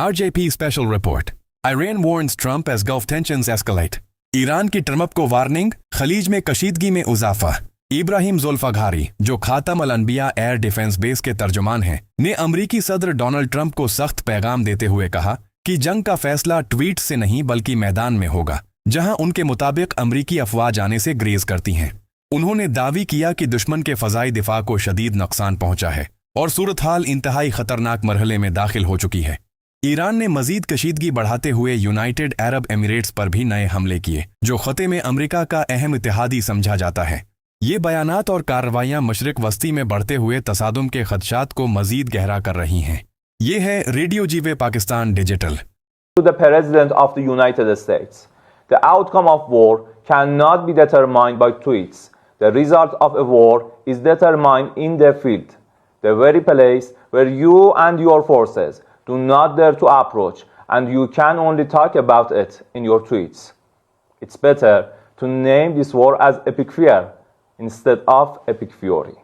RJP Special Report. Iran warns Trump as Gulf tensions escalate. Iran की Trump को warning, खलीज में कशीदगी में इजाफा। इब्राहिम जुल्फाघारी, जो खातम अल अनबिया एयर डिफेंस बेस के तर्जुमान हैं, ने अमरीकी सदर डोनाल्ड ट्रंप को सख्त पैगाम देते हुए कहा कि जंग का फैसला ट्वीट से नहीं बल्कि मैदान में होगा, जहां उनके मुताबिक अमरीकी अफवाह जाने से ग्रेज करती हैं। उन्होंने दावी किया कि दुश्मन के फ़ज़ाई दिफा को शदीद नुकसान पहुंचा है और सूरत हाल इंतहाई खतरनाक मरहले में दाखिल हो चुकी है। ईरान ने मजीद कशीदगी बढ़ाते हुए यूनाइटेड अरब एमिरेट्स पर भी नए हमले किए, जो खते में अमरीका का अहम इत्तेहादी समझा जाता है। ये बयानात और कार्रवाइयां मशरिक वस्ती में बढ़ते हुए तसादुम के खदशात को मजीद गहरा कर रही हैं। ये है रेडियो जीवे Pakistan digital. To the President of the United States, the outcome of war cannot be determined by tweets. The result of a war is determined in the field, the very place where you and your forces do not dare to approach, and you can only talk about it in your tweets. It's better to name this war as epic fear instead of epic fury.